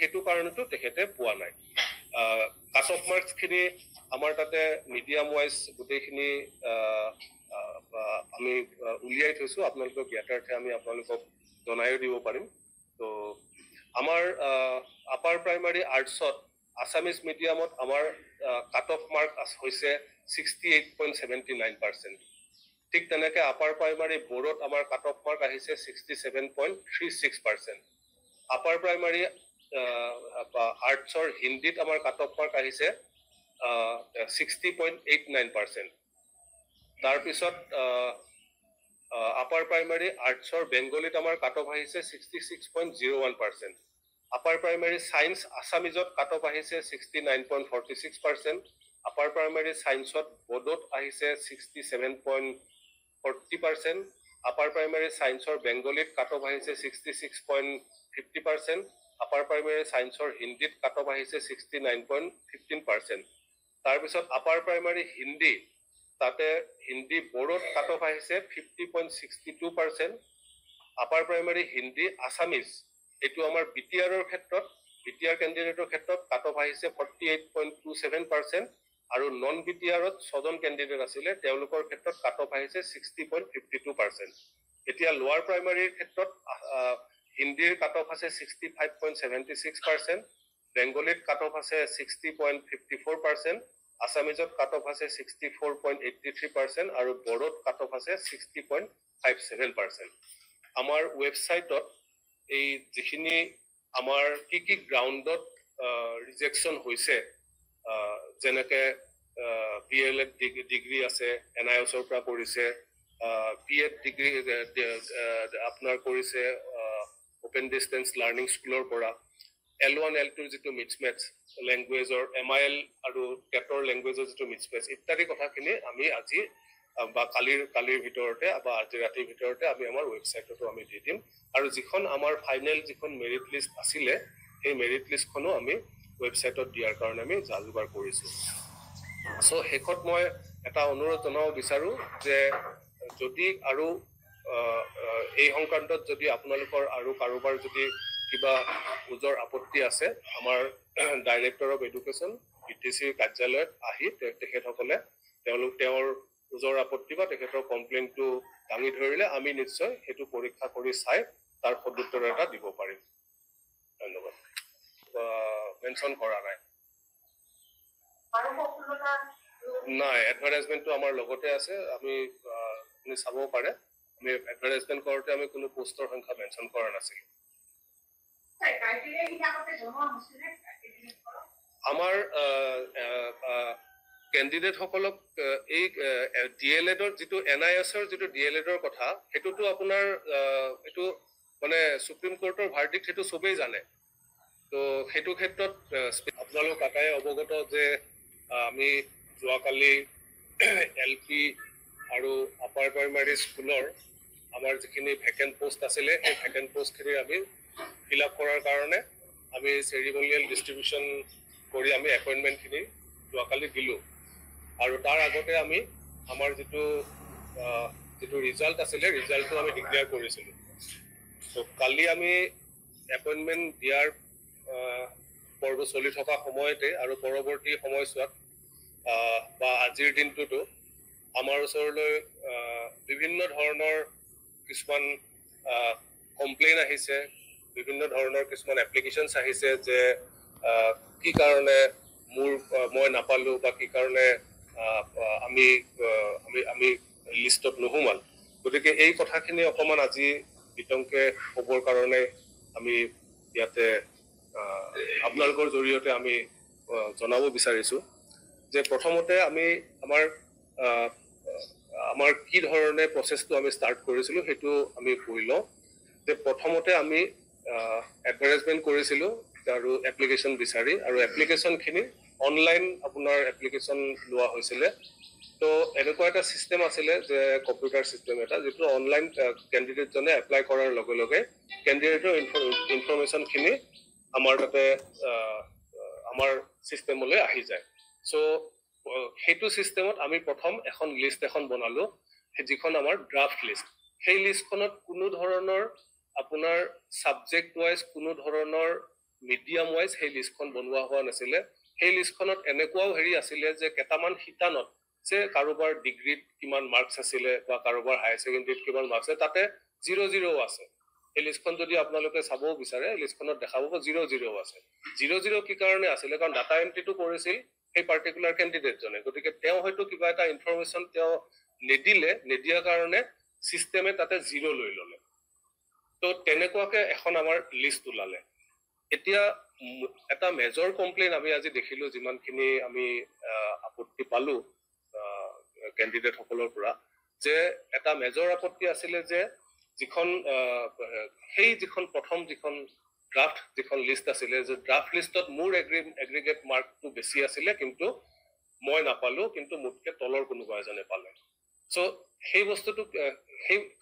সেইটো কাৰণেতো তেখেতে পোৱা নাই কাট অফ মাৰ্কছ খিনি আমাৰ তাতে মিডিয়াম ওয়াইজ গোটেইখিনি আমি উলিয়াই থৈছো আপোনালোকক জ্ঞাতাৰ্থে আমি আপোনালোকক জনাই দিব পাৰিম তো আমাৰ আপাৰ প্ৰাইমাৰী আৰ্টছত আসামিজ মিডিয়ামত আমাৰ কাট অফ মাৰ্ক হৈছে 68.79%। ঠিক তেনেকে আপাৰ প্ৰাইমাৰী বোৰ্ডত আমাৰ কাট অফ মাৰ্ক আহিছে 67.36%। আপাৰ প্ৰাইমাৰী আৰ্টছৰ হিন্দীত আমাৰ কাট অফ মাৰ্ক আহিছে 60.89%। তাৰপিছত আপাৰ প্ৰাইমাৰী আৰ্টছৰ বেংগলীত আমাৰ কাট অফ আহিছে 66.01%। আপাৰ প্ৰাইমাৰী সায়েন্স আসামিজত কাট অফ আহিছে 69.46%। আপাৰ প্ৰাইমাৰী সায়েন্সত বোৰ্ডত আহিছে 67.40%। আপাৰ প্ৰাইমাৰী সায়েন্সৰ বেংগলীত কাট অফ আহিছে 66.50%। আপাৰ প্ৰাইমাৰী সায়েন্সৰ হিন্দীত কাট অফ আহিছে 69.15%। তাৰপিছত আপাৰ প্ৰাইমাৰী হিন্দী তাতে হিন্দী বোৰ্ডত কাট অফ আহিছে 50.62%। আপাৰ প্ৰাইমাৰী হিন্দী আসামিজ এটো আমাৰ বিটিআৰৰ ক্ষেত্ৰত বিটিআৰ ক্যান্ডিডেটৰ ক্ষেত্ৰত কাট অফ আহিছে 48.27% আৰু নন বিটিআৰত 6 জন ক্যান্ডিডেট আছিল তেওঁলোকৰ ক্ষেত্ৰত কাট অফ আহিছে 60.52%। এতিয়া লোৱাৰ প্ৰাইমাৰীৰ ক্ষেত্ৰত হিন্দীৰ কাট অফ আছে 65.76%, বেংগলীত কাট অফ আছে 60.54%, আসামিজত কাট অফ আছে 64.83% আৰু বোৰ্ডত কাট অফ আছে 60.57%। আমাৰ ওয়েবসাইটত এই যিখিনি আমাৰ কি গ্ৰাউণ্ডত ৰিজেকশন হৈছে যেনেকে পিএলএড ডিগ্ৰী আছে এনআইএছৰ পৰা কৰিছে পিএড ডিগ্ৰী আপোনাৰ কৰিছে ওপেন ডিস্টেন্স লাৰ্নিং স্কুলৰ পৰা L1 L2 যেটো মিক্সমেচ ল্যাঙ্গুৱেজৰ MIL আৰু কেটৰ ল্যাঙ্গুৱেজৰ যেটো মিক্সমেচ ইত্যাদি কথাখিনি আমি আজি বা কালিৰ ভিতৰতে বা আজি ৰাতিৰ ভিতৰতে আমি আমাৰ ওয়েবসাইটতো আমি দি দিম আৰু যিখন আমাৰ ফাইনেল যিখন মেৰিট লিষ্ট আছিল সেই মেৰিট লিষ্টখনো আমি ওয়েবসাইটত দিয়াৰ কাৰণে আমি জালুবাৰ কৰিছো সো হেকত মই এটা অনুৰোধ জনাব বিচাৰো যে যদি আৰু এই সংক্ৰান্তত যদি আপোনালোকৰ আৰু কাৰোবাৰ যদি কিবা উজৰ আপত্তি আছে আমাৰ ডাইৰেক্টৰ অফ এডুকেশ্যন বিটিসি কাৰ্যালয়ত আহি তেখেতসকলে তেওঁৰ উজৰ আপত্তি বা তেখেতৰ কমপ্লেইনটো দাঙি ধৰিলে আমি নিশ্চয় হেতু পৰীক্ষা কৰি চাই তাৰ সদুত্তৰ এটা দিব পাৰিম ধন্যবাদ মেনশন কৰা নাই নাই এডভাৰটাইজমেন্টটো আমাৰ লগতে আছে আমি আপুনি চাব পাৰে আমি এডভাৰটাইজমেন্ট কৰোতে আমি কোনো পোষ্টৰ সংখ্যা মেনশন কৰা নাছিল আমাৰ ক্যান্ডিডেট সকলক এই ডিএলএডৰ যেটো এনআইএছৰ যেটো ডিএলএডৰ কথা হেতুটো আপোনাৰ এটো মানে সুপ্ৰিম কোৰ্টৰ ভাৰ্ডিক্ট হেতু সবেই জানে তো হেতু ক্ষেত্ৰত আপোনালোক কাটাই অৱগত যে আমি যোৱাকালি এলপি আৰু আপাৰ প্ৰাইমাৰী স্কুলৰ আমাৰ যিখিনি ভেকেন্ট পোষ্ট আছিল এই ভেকেন্ট পোষ্টখিনি আমি ফিল আপ কৰাৰ কাৰণে আমি সেৰিমনিয়েল ডিস্ট্ৰিবিউশন কৰি আমি এপইন্টমেন্টখিনি যোৱাকালি দিলো আৰু তাৰ আগতে আমি আমাৰ যেটো ৰিজাল্ট আছিল ৰিজাল্টটো আমি ডিক্লেয়াৰ কৰিছিলো তো কালি আমি এপইন্টমেন্ট দিয়াৰ পৰ্ব চলি থকা সময়তে আৰু পৰৱৰ্তী সময়ছোৱাত বা আজিৰ দিনটোতো আমাৰ ওচৰলৈ বিভিন্ন ধৰণৰ কিছুমান কমপ্লেইন আহিছে বিভিন্ন ধৰণৰ কিছুমান এপ্লিকেশনছ আহিছে যে কি কাৰণে মই নাপালো বা কি কাৰণে আমি লিষ্টত নহুমাল গতিকে এই কথাখিনি অকমান আজি বিতংকে খবৰ কাৰণে আমি ইয়াতে আপোনালোকৰ জৰিয়তে আমি জনাব বিচাৰিছো যে প্ৰথমতে আমি আমাৰ কি ধৰণে প্ৰসেসটো আমি স্টাৰ্ট কৰিছিলো হেতু আমি কইলো যে প্ৰথমতে আমি এডভাৰটাইজমেন্ট কৰিছিলো আৰু এপ্লিকেশন বিচাৰি আৰু এপ্লিকেশনখিনি অনলাইন আপোনাৰ এপ্লিকেশন লোৱা হৈছিল তো এনেকুৱা এটা সিস্টেম আছিল যে কম্পিউটাৰ সিস্টেম এটা যেটো অনলাইন ক্যান্ডিডেট জনে এপ্লাই কৰাৰ লগে লগে ক্যান্ডিডেটৰ ইনফৰমেশনখিনি আমাৰ তাতে আমাৰ সিস্টেমলৈ আহি যায় সো হেতু সিস্টেমত আমি প্ৰথম এখন লিষ্ট এখন বনালো যিখন আমাৰ ড্ৰাফট লিষ্ট সেই লিষ্টখনত কোনো ধৰণৰ আপোনাৰ সাবজেক্ট ওয়াইজ কোনো ধৰণৰ মিডিয়াম ৱাইজ সেই লিষ্টখন বনোৱা হোৱা নাছিলে সেই লিষ্টখনত এনেকুৱাও হেৰি আছিলে যে কেইটামান শিতানত যে কাৰোবাৰ ডিগ্ৰীত কিমান মাৰ্কছ আছিলে বা কাৰোবাৰ হায়াৰ ছেকেণ্ডেৰীত কিমান মাৰ্কছ আছে তাতে 0-0 আছে এই লিষ্টখন যদি আপোনালোকে চাবও বিচাৰে লিষ্টখনত দেখা পাব 0-0 আছে 0-0 কি কাৰণে আছিলে কাৰণ ডাটা এন্ট্ৰিটো কৰিছিল সেই পাৰ্টিকুলাৰ কেণ্ডিডেট জনে গতিকে তেওঁ হয়তো কিবা এটা ইনফৰমেশ্যন তেওঁ নিদিয়াৰ কাৰণে সিস্টেমে তাতে 0 লৈ ললে তো তেনেকুৱাকে এখন আমাৰ লিষ্ট ওলালে এতিয়া এটা মেজৰ কমপ্লেইন আমি আজি দেখিলো যিমানখিনি আমি আপত্তি পালো কেণ্ডিডেট সকলৰ পৰা যে এটা মেজৰ আপত্তি আছিলে যে যিখন প্ৰথম ড্ৰাফট যিখন লিষ্ট আছিলে যে ড্ৰাফট লিষ্টত মোৰ এগ্ৰিগেট মাৰ্কটো বেছি আছিলে কিন্তু মই নাপালো কিন্তু মোতকে তলৰ কোনোবা এজনে পালে সো সেই বস্তুটো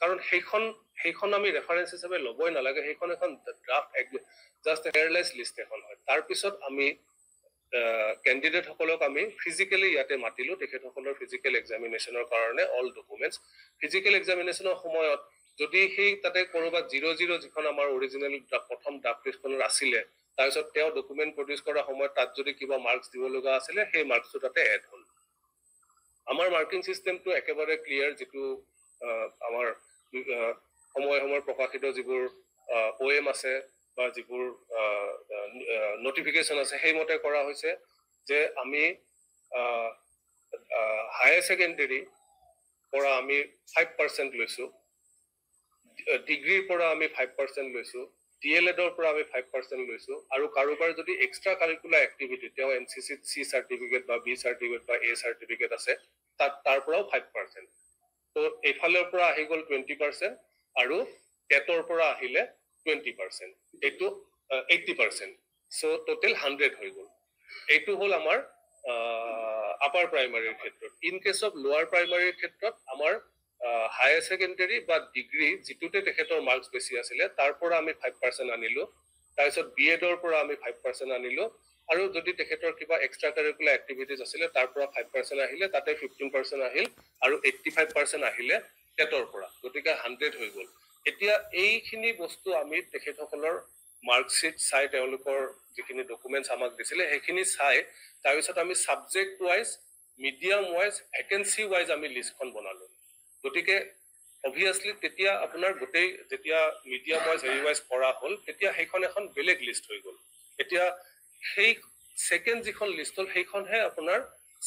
কাৰণ সেইখন আমি ৰেফাৰেন্স হিচাপে ল'বই নালাগে সেইখন এখন ড্ৰাফট জাষ্ট এয়াৰলাইজ লিষ্ট এখন হয় তাৰপিছত আমি কেণ্ডিডেট সকলক আমি ফিজিক্যালি ইয়াতে মাতিলো তেখেতসকলৰ ফিজিক্যাল এক্সামিনেশ্যনৰ কাৰণে অল ডকুমেন্টছ ফিজিক্যাল এক্সামিনেশ্যনৰ সময়ত যদি সেই তাতে কৰবাত 0-0 যিখন আমাৰ অৰিজিনেল প্ৰথম ড্ৰাফট লিষ্টখনৰ আছিলে তাৰপিছত তেওঁ ডকুমেন্ট প্ৰডিউস কৰা সময়ত তাত যদি কিবা মাৰ্কছ দিব লগা আছিলে সেই মাৰ্কছটো তাতে এড হ'ল আমাৰ মাৰ্কিং সিস্টেমটো একেবাৰে ক্লিয়াৰ যেটো আমাৰ সময় প্ৰকাশিত যিবোৰ OM আছে বা যিবোৰ নটিফিকেশন আছে সেই মতে কৰা হৈছে যে আমি হায়াৰ সেকেন্ডাৰী পৰা আমি 5% লৈছো ডিগ্ৰীৰ পৰা আমি 5% লৈছো DLED ৰ পৰা আমি 5% লৈছো আৰু কাৰোবাৰ যদি এক্সট্ৰা কাৰিকুলাৰ এক্টিভিটি তেওঁ NCC C সাৰ্টিফিকেট বা B সাৰ্টিফিকেট বা A সাৰ্টিফিকেট আছে তাৰ পৰাও 5% তো এফালৰ পৰা আহি গল 20% আৰু টেটৰ পৰা আহিলে 20% এটো 80% সো টোটাল 100 হৈ গল এটো হল আমাৰ আপাৰ প্ৰাইমাৰীৰ ক্ষেত্ৰত ইন কেস অফ লোৱাৰ প্ৰাইমাৰীৰ ক্ষেত্ৰত আমাৰ হায়াৰ সেকেন্ডাৰী বা ডিগ্ৰী যেটোতে তেখেতৰ মাৰ্কছ বেছি আছিলে তাৰ পৰা আমি 5% আনিলো তাৰপিছত BEd ৰ পৰা আমি 5% আনিলো আৰু যদি তেখেতৰ কিবা এক্সট্ৰা কাৰিকুলাৰ এক্টিভিটিজ আছিলে তাৰ পৰা 5% আহিলে তাতে 15% আহিল আৰু 85% আহিলে টেটৰ পৰা গতিকে 100 হৈ গল এতিয়া এইখিনি বস্তু আমি তেখেতসকলৰ মাৰ্কশিট চাই তেওঁলোকৰ যিখিনি ডকুমেন্টছ আমাক দিছিলে সেইখিনি চাই তাৰপিছত আমি subject wise medium wise vacancy wise আমি লিষ্টখন বনালো গতিকে obviously তেতিয়া আপোনাৰ গোটেই যেতিয়া মিডিয়াম ওয়াইজ হেৰি ওয়াইজ কৰা হ'ল তেতিয়া সেইখন এখন বেলেগ লিষ্ট হৈ গল এতিয়া সেই সেকেন্ড যিখন লিষ্ট হ'ল সেইখনহে আপোনাৰ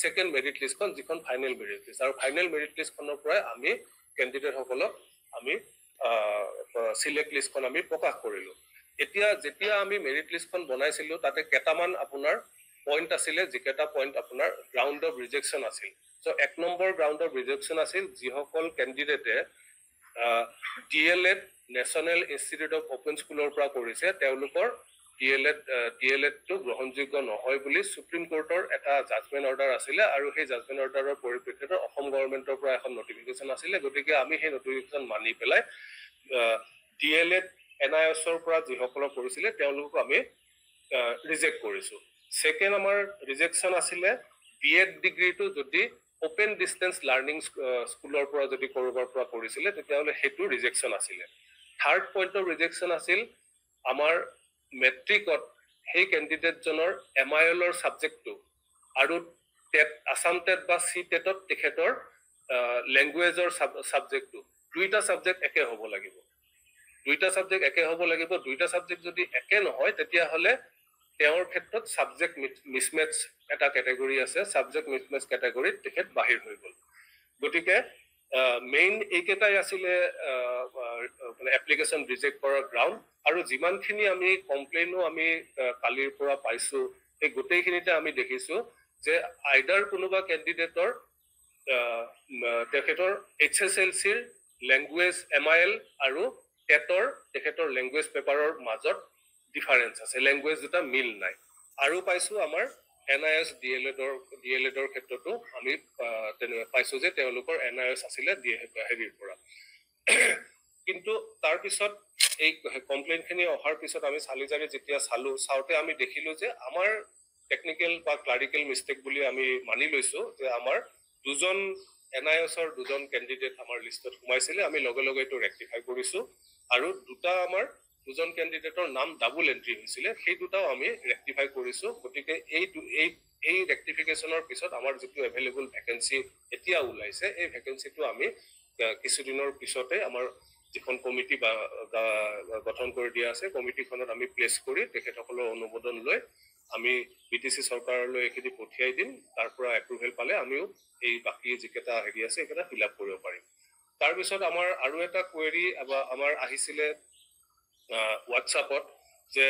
সেকেন্ড মেৰিট লিষ্টখন যিখন ফাইনেল মেৰিট লিষ্ট আৰু ফাইনেল মেৰিট লিষ্টখনৰ পৰা আমি কেণ্ডিডেট সকলক আমি সিলেক্ট লিষ্টখন আমি প্ৰকাশ কৰিলো এতিয়া যেতিয়া আমি মেৰিট লিষ্টখন বনাইছিলো তাতে কেটামান আপোনাৰ পইণ্ট আছিলে যিকেটা পইণ্ট আপোনাৰ গ্ৰাউণ্ড অফ ৰিজেকচন আছিল সো এক নম্বৰ গ্ৰাউণ্ড অফ ৰিজেকচন আছিল যিসকল কেণ্ডিডেটে DLED national institute of open স্কুলৰ পৰা কৰিছে তেওঁলোকৰ DLED টো গ্ৰহণযোগ্য নহয় বুলি সুপ্ৰিম কোৰ্টৰ এটা জাজমেন্ট অৰ্ডাৰ আছিলে আৰু সেই জাজমেন্ট অৰ্ডাৰৰ পৰিপ্ৰেক্ষিতত অসম গৱৰ্ণমেন্টৰ পৰা এখন নটিফিকেশন আছিলে গতিকে আমি সেই নটিফিকেশন মানি পেলাই DLED NIS ৰ পৰা যিসকলক কৰিছিলে তেওঁলোকক আমি ৰিজেক্ট কৰিছো সেকেন্ড আমাৰ ৰিজেকচন আছিলে BEd ডিগ্ৰীটো যদি ওপেন ডিসটেন্স লাৰ্নিং স্কুলৰ পৰা যদি কৰবাৰ পৰা কৰিছিলে তেতিয়াহলে হেতু ৰিজেকচন আছিলে থাৰ্ড পইণ্ট অফ ৰিজেকচন আছিল আমাৰ মেট্ৰিকত সেই কেণ্ডিডেট জনৰ MIL ৰ সাবজেক্টটো আৰু টেট আসাম টেট বা সি টেটত তেখেতৰ ল্যাঙ্গুৱেজৰ সাবজেক্টটো দুইটা সাবজেক্ট একে হ'ব লাগিব দুইটা সাবজেক্ট যদি একে নহয় তেতিয়াহলে তেওঁৰ ক্ষেত্ৰত সাবজেক্ট মিসম্যাচ এটা ক্যাটাগৰী আছে সাবজেক্ট মিসম্যাচ ক্যাটাগৰীত তেখেত বাহিৰ হৈ গল গতিকে মেইন এইকেটাই আছিলে মানে এপ্লিকেশন ৰিজেক্ট কৰাৰ গ্ৰাউণ্ড আৰু যিমানখিনি আমি কমপ্লেইনো আমি কালিৰ পৰা পাইছো এই গোটেইখিনিতে আমি দেখিছো যে আইডাৰ কোনোবা কেণ্ডিডেটৰ তেখেতৰ HSLC ৰ ল্যাঙ্গুৱেজ MIL আৰু টেটৰ তেখেতৰ ল্যাঙ্গুৱেজ পেপাৰৰ মাজত ডিফাৰেন্স আছে ল্যাঙ্গুৱেজ দুটা মিল নাই আৰু পাইছো আমাৰ NIS DLED ৰ ক্ষেত্ৰতো আমি পাইছো যে তেওঁলোকৰ NIS আছিলে হেৰিৰ পৰা কিন্তু তাৰ পিছত এই কমপ্লেইনখিনি অহাৰ পিছত আমি চালিজাৰি যেতিয়া চাওতে আমি দেখিলো যে আমাৰ টেকনিক্যাল বা ক্লাৰিক্যাল মিস্টেক বুলি আমি মানি লৈছো যে আমাৰ দুজন NIS ৰ দুজন কেণ্ডিডেট আমাৰ লিষ্টত সোমাইছিলে আমি লগে লগে এটো ৰেক্টিফাই কৰিছো আৰু দুটা আমাৰ দুজন ক্যান্ডিডেটৰ নাম ডাবল এন্ট্ৰি হৈছিলে সেই দুটাও আমি ৰেক্টিফাই কৰিছো গতিকে এই ৰেক্টিফিকেশনৰ পিছত আমাৰ যেটো এভেইলেবল ভ্যাকেন্সি এতিয়া ওলাইছে এই ভ্যাকেন্সিটো আমি কিছুদিনৰ পিছতে আমাৰ যিখন কমিটি বা গঠন কৰি দিয়া আছে কমিটিখনত আমি প্লেস কৰি তেখেতসকলৰ অনুমোদন লৈ আমি বিটিসি চৰকাৰলৈ এখিনি পঠিয়াই দিম তাৰ পৰা এপ্ৰুভেল পালে আমিও এই বাকি যিকেটা হেৰি আছে এটা ফিল আপ কৰিব পাৰিম তাৰ পিছত আমাৰ আৰু এটা কোৱেৰি আমাৰ আহিছিলে WhatsAppত যে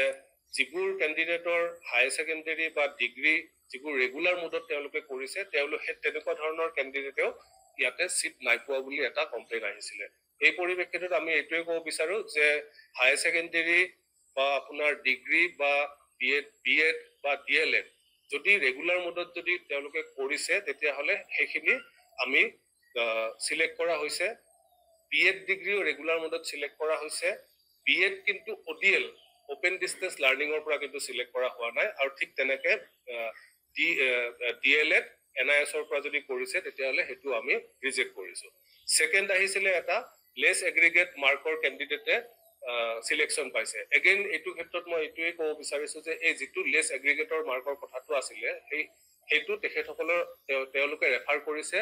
যিবোৰ ক্যান্ডিডেটৰ হাই সেকেন্ডাৰী বা ডিগ্ৰী যিবোৰ ৰেগুলাৰ মোডত তেওঁলোকে কৰিছে তেওঁলোকে তেনেকুৱা ধৰণৰ ক্যান্ডিডেটেও ইয়াতে সিট নাই পোৱা বুলি এটা কমপ্লেইন আহিছিলে এই পৰিপ্ৰেক্ষিতত আমি এইটোৱে ক'ব বিচাৰো যে হাই সেকেন্ডাৰী বা আপোনাৰ ডিগ্ৰী বা বিএড বা ডিএলএড যদি ৰেগুলাৰ মোডত যদি তেওঁলোকে কৰিছে তেতিয়া হলে সেইখিনি আমি সিলেক্ট কৰা হৈছে বিএড ডিগ্ৰীও ৰেগুলাৰ মোডত সিলেক্ট কৰা হৈছে বিএড কিন্তু ওডিএল ওপেন ডিসটেন্স লাৰ্নিংৰ পৰা কিন্তু সিলেক্ট কৰা হোৱা নাই আৰু ঠিক তেনেকে ডিএলএড এনআইএছৰ পৰা যদি কৰিছে তেতিয়া হলে হেতু আমি ৰিজেক্ট কৰিছো সেকেন্ড আহিছিলে এটা লেস এগ্ৰিগেট মাৰ্কৰ ক্যান্ডিডেটে সিলেকশন পাইছে এগেইন এইটো ক্ষেত্ৰত মই এইটোৱে ক'ব বিচাৰিছো যে এই যেটো লেস এগ্ৰিগেটৰ মাৰ্কৰ কথাটো আছিলে হেতু তেখেতসকলৰ তেওঁলোকে ৰেফাৰ কৰিছে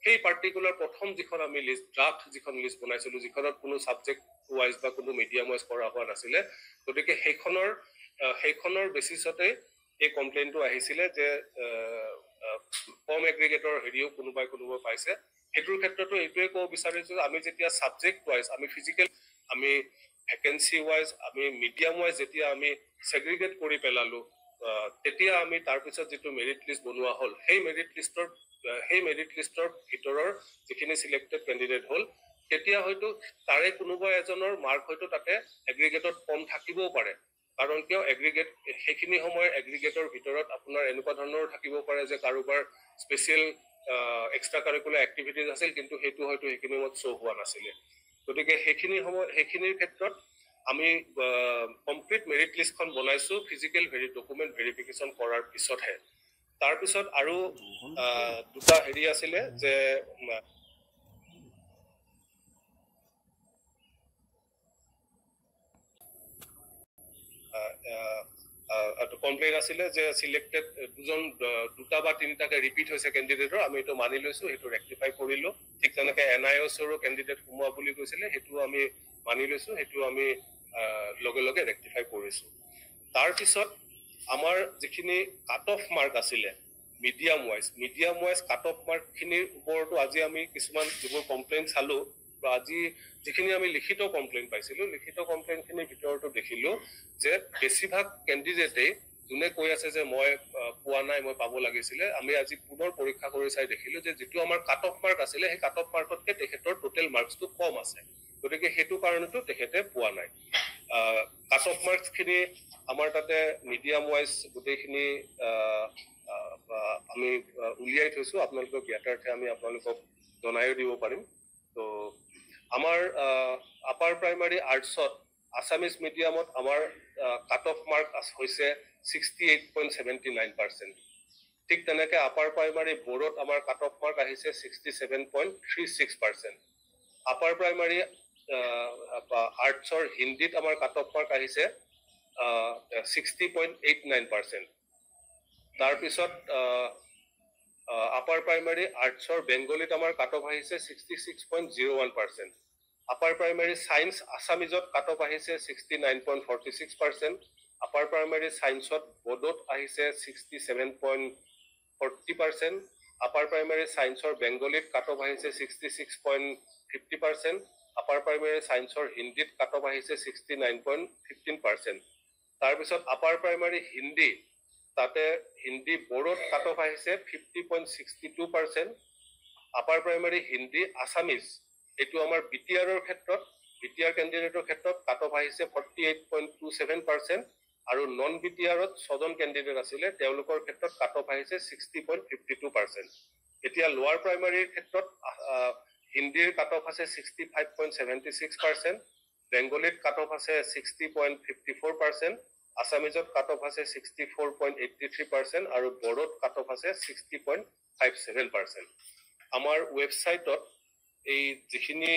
সেই পাৰ্টিকুলাৰ প্ৰথম যিখন আমি লিষ্ট ড্ৰাফট যিখন লিষ্ট বনাইছিলো যিখনত কোনো সাবজেক্ট ওয়াইজ বা কোনো মিডিয়াম ওয়াইজ কৰা হোৱা নাছিলে গতিকে সেইখনৰ বেসিছতে এই কমপ্লেইনটো আহিছিলে যে কম এগ্ৰিগেটৰ হেৰিও কোনোবাই পাইছে হেতুৰ ক্ষেত্ৰতো এইটোৱে ক'ব বিচাৰিছো আমি যেতিয়া সাবজেক্ট ওয়াইজ আমি ফিজিক্যাল আমি ভ্যাকেন্সি ওয়াইজ আমি মিডিয়াম ওয়াইজ যেতিয়া আমি সেগ্ৰিগেট কৰি পেলালো তেতিয়া আমি তাৰ পিছত যেটো মেৰিট লিষ্ট বনোৱা হল সেই মেৰিট লিষ্টৰ ভিতৰৰ যিখিনি সিলেক্টেড ক্যান্ডিডেট হল তেতিয়া হয়তো তাৰে কোনোবা এজনৰ মাৰ্ক হয়তো তাতে এগ্ৰিগেটত কম থাকিবও পাৰে কাৰণ কিয় এগ্ৰিগেট সেইখিনি সময় এগ্ৰিগেটৰ ভিতৰত আপোনাৰ এনেকুৱা ধৰণৰ থাকিব পাৰে যে কাৰোবাৰ স্পেশাল এক্সট্ৰা কাৰিকুলাৰ এক্টিভিটিজ আছিল কিন্তু হেতু হয়তো সেইখিনি মত শো হোৱা নাছিলে গতিকে সেইখিনিৰ ক্ষেত্ৰত আমি কমপ্লিট মেৰিট লিষ্টখন বনাইছো ফিজিক্যাল ডকুমেন্ট ভেৰিফিকেশন কৰাৰ পিছতহে তাৰ পিছত আৰু দুটা হেৰি আছিলে যে কমপ্লেইন আছিলে যে সিলেক্টেড দুটা বা তিনিটাকে ৰিপিট হৈছে ক্যান্ডিডেটৰ আমি এটো মানি লৈছো এটো ৰেক্টিফাই কৰিলো ঠিক তেনেকে এনআইএছৰো ক্যান্ডিডেট হুমুৱা বুলি কৈছিলে হেতু আমি মানি লৈছো হেতু আমি লগে লগে ৰেক্টিফাই কৰিছো তাৰ পিছত আমাৰ যিখিনি কাট অফ মাৰ্ক আছিলে medium wise cut off mark খিনিৰ ওপৰতো আজি আমি কিছুমান যিবোৰ কমপ্লেইন চালো বা আজি যিখিনি আমি লিখিত কমপ্লেইন পাইছিলো লিখিত কমপ্লেইন খিনিৰ ভিতৰতো দেখিলো যে বেছিভাগ ক্যান্ডিডেটে যোনে কৈ আছে যে মই পোৱা নাই মই পাব লাগিছিলে আমি আজি পুনৰ পৰীক্ষা কৰি চাই দেখিলো যে যেটো আমাৰ কাট অফ মাৰ্ক আছিলে সেই কাট অফ মাৰ্কতকে তেখেতৰ টোটাল মাৰ্কসটো কম আছে গতিকে হেতু কাৰণটো তেখেতে পোৱা নাই কাট অফ মাৰ্কস খিনি আমাৰ তাতে মিডিয়াম ওয়াইজ গোটেইখিনি আমি উলিয়াই থৈছো আপোনালোকক জ্ঞাতাৰ্থে আমি আপোনালোকক জনাই দিব পাৰিম তো আমাৰ আপাৰ প্ৰাইমাৰী আৰ্টছত আসামিজ মিডিয়ামত আমাৰ কাট অফ মাৰ্ক হৈছে 68.79% ঠিক তেনেকে আপাৰ প্ৰাইমাৰী বোৰ্ডত আমাৰ কাট অফ মাৰ্ক আহিছে 67.36% আপাৰ প্ৰাইমাৰী আৰ্টছৰ হিন্দীত আমাৰ কাট অফ মাৰ্ক আহিছে 60.89% তাৰ পিছত আপাৰ প্ৰাইমাৰী আৰ্টছৰ বেংগলীত আমাৰ কাট অফ আহিছে 66.01% আপাৰ প্ৰাইমাৰী সায়েন্স আসামিজত কাট অফ আহিছে 69.46% আপাৰ প্ৰাইমাৰী সায়েন্সত বডত আহিছে 67.40% আপাৰ প্ৰাইমাৰী সায়েন্সৰ বেংগলীত কাট অফ আহিছে 66.50% আপাৰ প্ৰাইমাৰী সায়েন্সৰ হিন্দীত কাট অফ আহিছে 69.15% তাৰ পিছত আপাৰ প্ৰাইমাৰী হিন্দী তাতে হিন্দী বড়োত কাট অফ আহিছে 50.62% আপাৰ প্ৰাইমাৰী হিন্দী আসামিজ এটো আমাৰ বিটিআৰৰ ক্ষেত্ৰত বিটিআৰ ক্যান্ডিডেটৰ ক্ষেত্ৰত কাট অফ আহিছে 48.27% আৰু নন বিটিআৰত 6 জন ক্যান্ডিডেট আছিল তেওঁলোকৰ ক্ষেত্ৰত কাট অফ আহিছে 60.52% এতিয়া লোৱাৰ প্ৰাইমাৰীৰ ক্ষেত্ৰত হিন্দীৰ কাট অফ আছে 65.76% বেংগলীত কাট অফ আছে 60.54% আসামিজত কাট অফ আছে 64.83% আৰু বড়োত কাট অফ আছে 60.57% আমাৰ ওয়েবসাইটত এই যিখিনি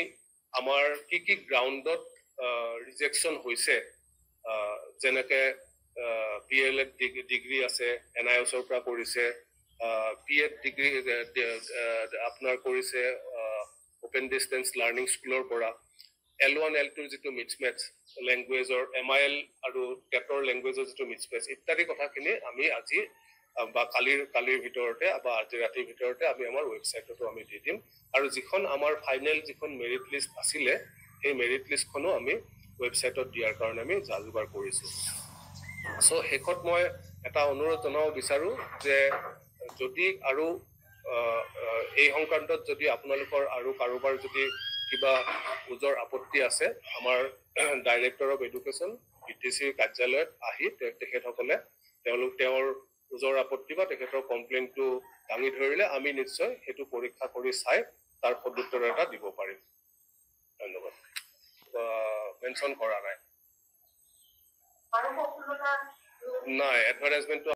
আমাৰ কি গ্ৰাউণ্ডত ৰিজেকশন হৈছে যেনেকে PLED ডিগ্ৰী আছে NIOSৰ পৰা কৰিছে PEd ডিগ্ৰী আপোনাৰ কৰিছে ওপেন ডিষ্টেন্স লাৰ্ণিং স্কুলৰ পৰা L1 L2 যিটো মিক্সমেটছ লেংগুৱেজৰ MIL আৰু টেটৰ লেংগুৱেজৰ যিটো মিক্সমেটছ ইত্যাদি কথাখিনি আমি আজি বা কালিৰ ভিতৰতে বা আজি ৰাতিৰ ভিতৰতে আমি আমাৰ ৱেবছাইটতো আমি দি দিম আৰু যিখন আমাৰ ফাইনেল যিখন মেৰিট লিষ্ট আছিলে সেই মেৰিট লিষ্টখনো আমি ৱেবছাইটত দিয়াৰ কাৰণে আমি যোগাৰ কৰিছোঁ সো শেষত মই এটা অনুৰোধ জনাব বিচাৰো যে যদি আৰু এই সংক্ৰান্তত যদি আপোনালোকৰ আৰু কাৰোবাৰ যদি কিবা ওজৰ আপত্তি আছে আমাৰ ডাইৰেক্টৰ অফ এডুকেশ্যন BTCৰ কাৰ্যালয়ত আহি তেখেতসকলে তেওঁৰ ওজৰ আপত্তি বা তেখেতৰ কমপ্লেইনটো দাঙি ধৰিলে আমি নিশ্চয় সেইটো পৰীক্ষা কৰি চাই তাৰ সদুত্তৰ এটা দিব পাৰিম ধন্যবাদ মেনশ্যন কৰা নাই এডভাৰটাইজমেন্টটো